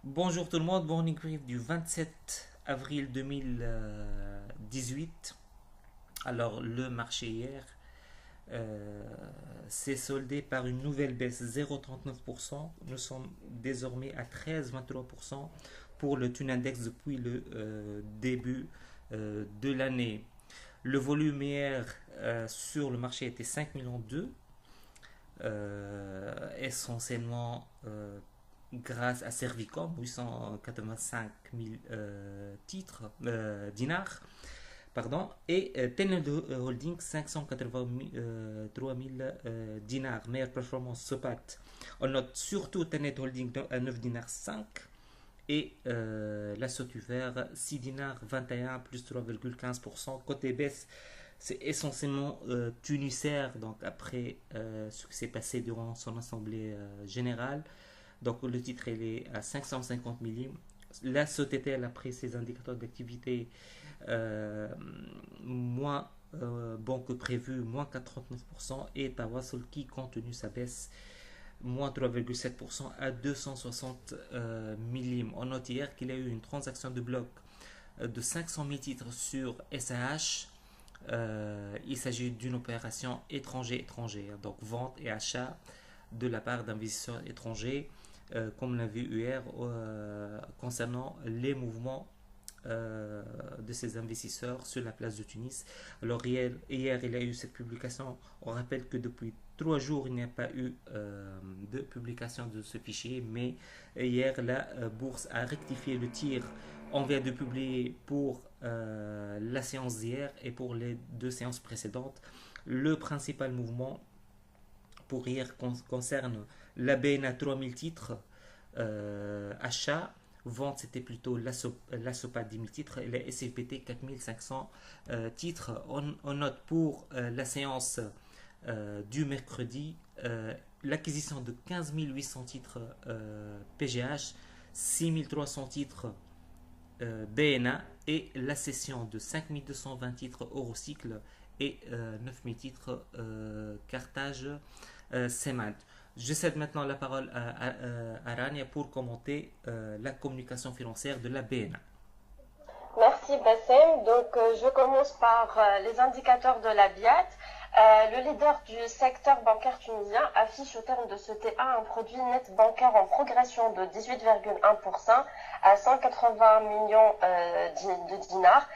Bonjour tout le monde, morning brief du 27 avril 2018. Alors le marché hier euh, s'est soldé par une nouvelle baisse 0,39%. Nous sommes désormais à 13,23% pour le tune index depuis le début de l'année. Le volume hier sur le marché était 5 millions d'euros, essentiellement grâce à Servicom, 885 000 titres, dinars, pardon, et Tenel Holding, 583 000 dinars. Meilleure performance SOPAT. On note surtout Tenet Holding à 9 dinars 5 et la Sotuver 6 dinars 21 plus 3,15%. Côté baisse, c'est essentiellement Tunisair, donc après ce qui s'est passé durant son assemblée générale. Donc le titre il est à 550 millim. La SOTT elle a pris ses indicateurs d'activité euh, moins bon que prévu, moins 4,39%, et Tawassul qui compte tenu sa baisse moins 3,7% à 260 millim. On note hier qu'il y a eu une transaction de bloc de 500 000 titres sur SAH. Il s'agit d'une opération étranger-étranger, donc vente et achat de la part d'investisseurs étrangers, comme on l'a vu hier concernant les mouvements de ces investisseurs sur la place de Tunis. Alors il y a eu cette publication. On rappelle que depuis 3 jours, il n'y a pas eu de publication de ce fichier, mais hier, la bourse a rectifié le tir. On vient de publier pour la séance d'hier et pour les deux séances précédentes. Le principal mouvement pour hier concerne la BNA 3000 titres, achat. Vente, c'était plutôt la SOPA 10 000 titres et la SFPT 4500 titres. On note pour la séance du mercredi l'acquisition de 15 800 titres PGH, 6 300 titres BNA et la cession de 5 220 titres Eurocycle et 9 000 titres Carthage CEMAD. Je cède maintenant la parole à Rania pour commenter la communication financière de la BNA. Merci Bassem. Je commence par les indicateurs de la BIAT. Le leader du secteur bancaire tunisien affiche au terme de ce T1 un produit net bancaire en progression de 18,1% à 180 millions de dinars.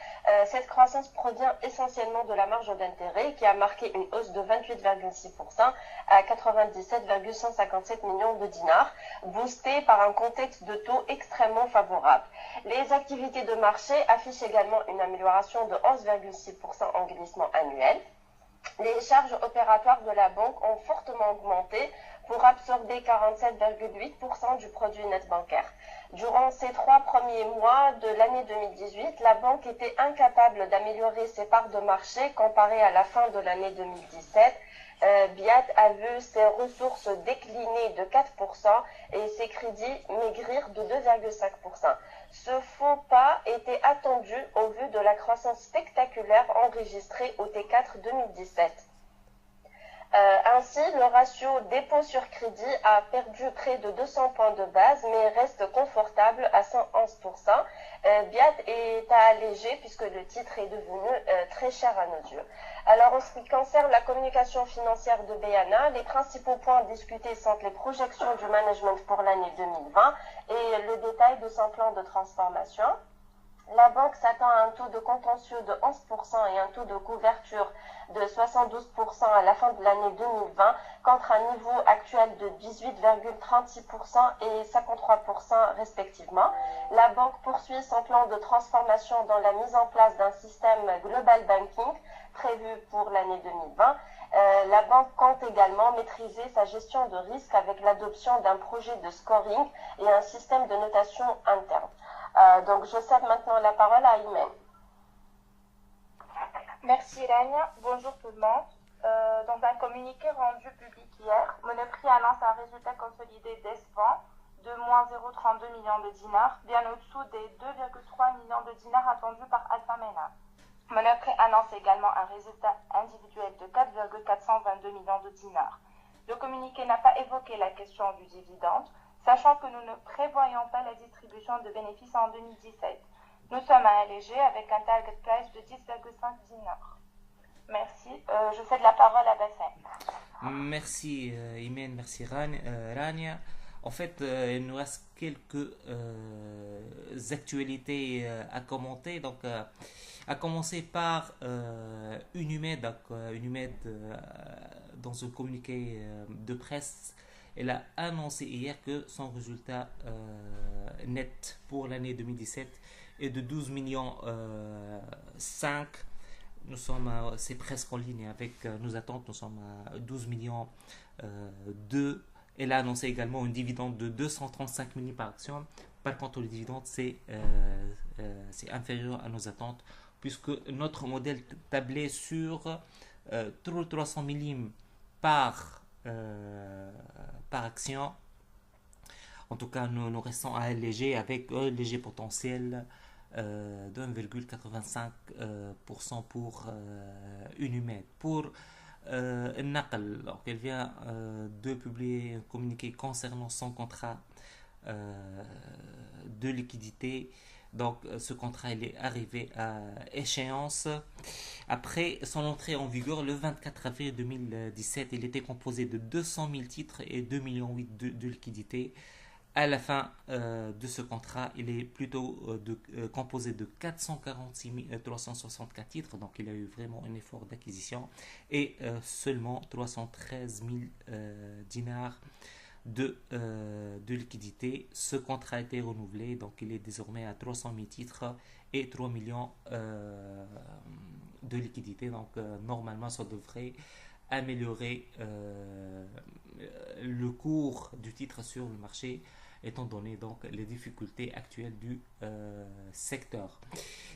Cette croissance provient essentiellement de la marge d'intérêt qui a marqué une hausse de 28,6% à 97,157 millions de dinars, boostée par un contexte de taux extrêmement favorable. Les activités de marché affichent également une amélioration de 11,6% en glissement annuel. Les charges opératoires de la banque ont fortement augmenté pour absorber 47,8% du produit net bancaire. Durant ces 3 premiers mois de l'année 2018, la banque était incapable d'améliorer ses parts de marché comparées à la fin de l'année 2017. BIAT a vu ses ressources décliner de 4% et ses crédits maigrir de 2,5%. Ce faux pas était attendu au vu de la croissance spectaculaire enregistrée au T4 2017. Ainsi, le ratio dépôt sur crédit a perdu près de 200 points de base, mais reste confortable à 111%. BIAT est à alléger puisque le titre est devenu très cher à nos yeux. Alors, en ce qui concerne la communication financière de BNA, les principaux points discutés sont les projections du management pour l'année 2020 et le détail de son plan de transformation. La banque s'attend à un taux de contentieux de 11% et un taux de couverture de 72% à la fin de l'année 2020, contre un niveau actuel de 18,36% et 53% respectivement. La banque poursuit son plan de transformation dans la mise en place d'un système global banking prévu pour l'année 2020. La banque compte également maîtriser sa gestion de risque avec l'adoption d'un projet de scoring et un système de notation interne. Je cède maintenant la parole à Imen. Merci Rania, bonjour tout le monde. Dans un communiqué rendu public hier, Monoprix annonce un résultat consolidé décevant de moins 0,32 millions de dinars, bien au-dessous des 2,3 millions de dinars attendus par Alpha Mena. Monoprix annonce également un résultat individuel de 4,422 millions de dinars. Le communiqué n'a pas évoqué la question du dividende. sachant que nous ne prévoyons pas la distribution de bénéfices en 2017. Nous sommes à alléger avec un target price de 10,5 dinars. Merci. Je cède la parole à Bassem. Merci Imen, merci Rania. En fait, il nous reste quelques actualités à commenter. Donc, à commencer par Unimed. Donc, Unimed, dans un communiqué de presse, elle a annoncé hier que son résultat net pour l'année 2017 est de 12 millions 5. Nous sommes, c'est presque en ligne avec nos attentes. Nous sommes à 12 millions 2. Elle a annoncé également un dividende de 235 millions par action. Par contre, le dividende, c'est inférieur à nos attentes, puisque notre modèle tablait sur 300 millions par action. En tout cas, nous restons à léger avec un léger potentiel de 1,85% pour Unimed. Pour Naql, donc elle vient de publier un communiqué concernant son contrat de liquidité. Donc ce contrat il est arrivé à échéance après son entrée en vigueur le 24 avril 2017. Il était composé de 200 000 titres et 2,8 millions de liquidités. À la fin de ce contrat, il est plutôt composé de 446 364 titres, donc il a eu vraiment un effort d'acquisition, et seulement 313 000 dinars de liquidité. Ce contrat a été renouvelé, donc il est désormais à 300 000 titres et 3 millions de liquidité. Donc normalement, ça devrait améliorer le cours du titre sur le marché, étant donné donc les difficultés actuelles du secteur.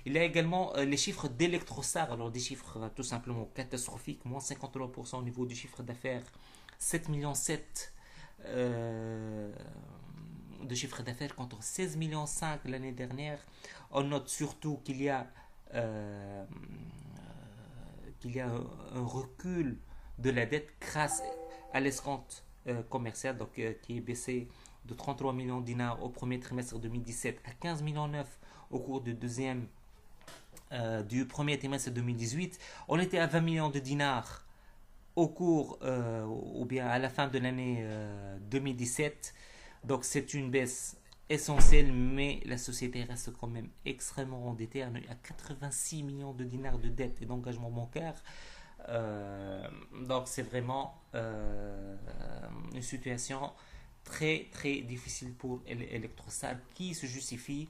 Il y a également les chiffres d'Electrostar, alors des chiffres tout simplement catastrophiques, moins 53% au niveau du chiffre d'affaires, 7 millions 7 de chiffre d'affaires contre 16 millions 5 l'année dernière. On note surtout qu'il y a un recul de la dette grâce à l'escompte commercial, donc qui est baissé de 33 millions de dinars au premier trimestre 2017 à 15 millions 9 au cours du premier trimestre 2018. On était à 20 millions de dinars au cours ou bien à la fin de l'année 2017. Donc c'est une baisse essentielle, mais la société reste quand même extrêmement endettée, à 86 millions de dinars de dettes et d'engagements bancaires. Donc c'est vraiment une situation très très difficile pour Electrostar, qui se justifie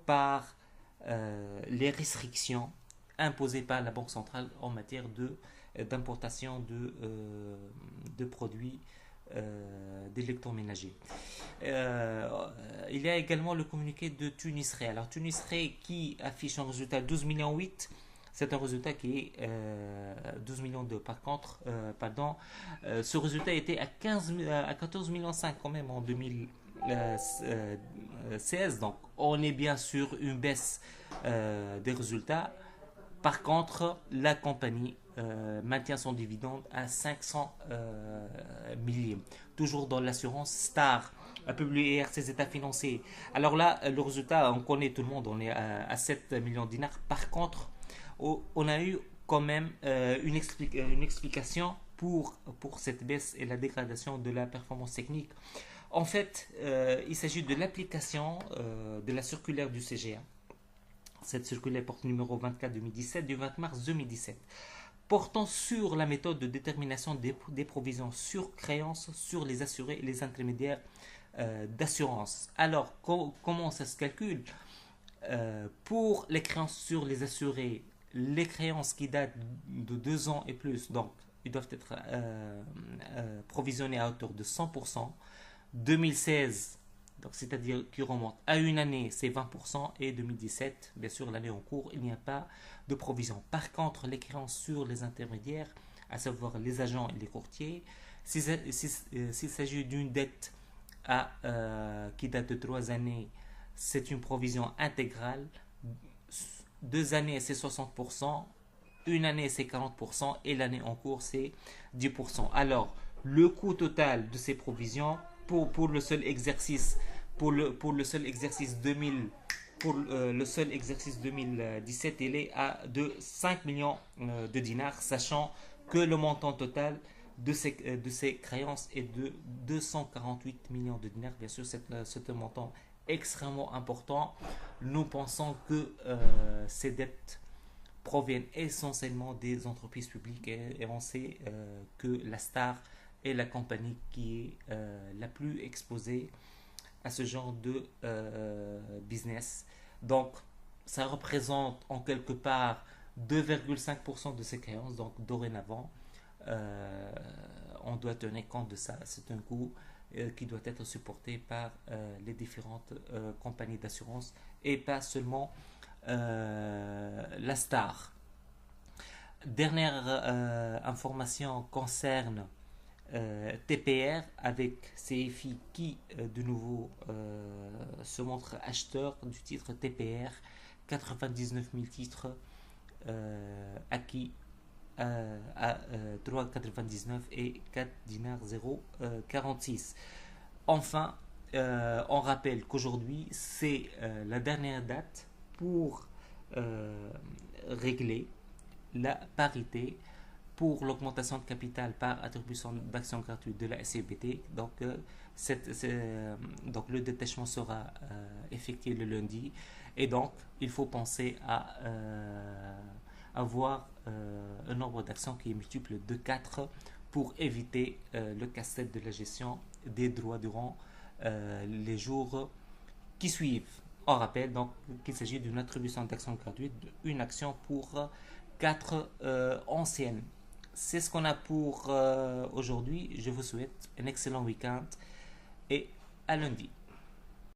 par les restrictions imposées par la Banque centrale en matière d'importation de produits d'électroménager. Il y a également le communiqué de Tunisray. Alors Tunisray qui affiche un résultat de 12 millions 8. C'est un résultat qui est 12 millions 2. Par contre, ce résultat était à 14 millions 5 quand même en 2016. Donc, on est bien sûr une baisse des résultats. Par contre, la compagnie maintient son dividende à 500 millions. Toujours dans l'assurance, Star a publié hier ses états financiers. Alors là, le résultat, on connaît tout le monde, on est à 7 millions de dinars. Par contre, on a eu quand même une explication pour cette baisse et la dégradation de la performance technique. En fait, il s'agit de l'application de la circulaire du CGA. Cette circulaire porte numéro 24-2017 du 20 mars 2017, portant sur la méthode de détermination des provisions sur créances sur les assurés et les intermédiaires d'assurance. Alors, comment ça se calcule? Pour les créances sur les assurés, les créances qui datent de 2 ans et plus, donc ils doivent être provisionnés à hauteur de 100%. 2016, donc c'est-à-dire qui remonte à une année, c'est 20%, et 2017, bien sûr l'année en cours, il n'y a pas de provision. Par contre, les créances sur les intermédiaires, à savoir les agents et les courtiers, s'il s'agit d'une dette qui date de 3 années, c'est une provision intégrale. 2 années, c'est 60%. Une année, c'est 40%. Et l'année en cours, c'est 10%. Alors, le coût total de ces provisions pour le seul exercice pour le seul exercice 2000 pour le seul exercice 2017, il est de 5 millions de dinars, sachant que le montant total de ces créances est de 248 millions de dinars. Bien sûr, c'est un montant extrêmement important. Nous pensons que ces dettes proviennent essentiellement des entreprises publiques et on sait que la Star est la compagnie qui est la plus exposée à ce genre de business. Donc, ça représente en quelque part 2,5% de ses créances. Donc, dorénavant, on doit tenir compte de ça. C'est un coût qui doit être supporté par les différentes compagnies d'assurance et pas seulement la Star. Dernière information concerne TPR avec CFI qui de nouveau se montre acheteur du titre TPR, 99 000 titres acquis à 3,99 et 4 dinars 0,46. Enfin, on rappelle qu'aujourd'hui c'est la dernière date pour régler la parité pour l'augmentation de capital par attribution d'actions gratuites de la SCBT. Donc, donc le détachement sera effectué le lundi et donc il faut penser à avoir un nombre d'actions qui est multiple de 4 pour éviter le casse-tête de la gestion des droits durant les jours qui suivent. On rappelle donc qu'il s'agit d'une attribution d'actions gratuites, une action pour 4 anciennes. C'est ce qu'on a pour aujourd'hui. Je vous souhaite un excellent week-end et à lundi.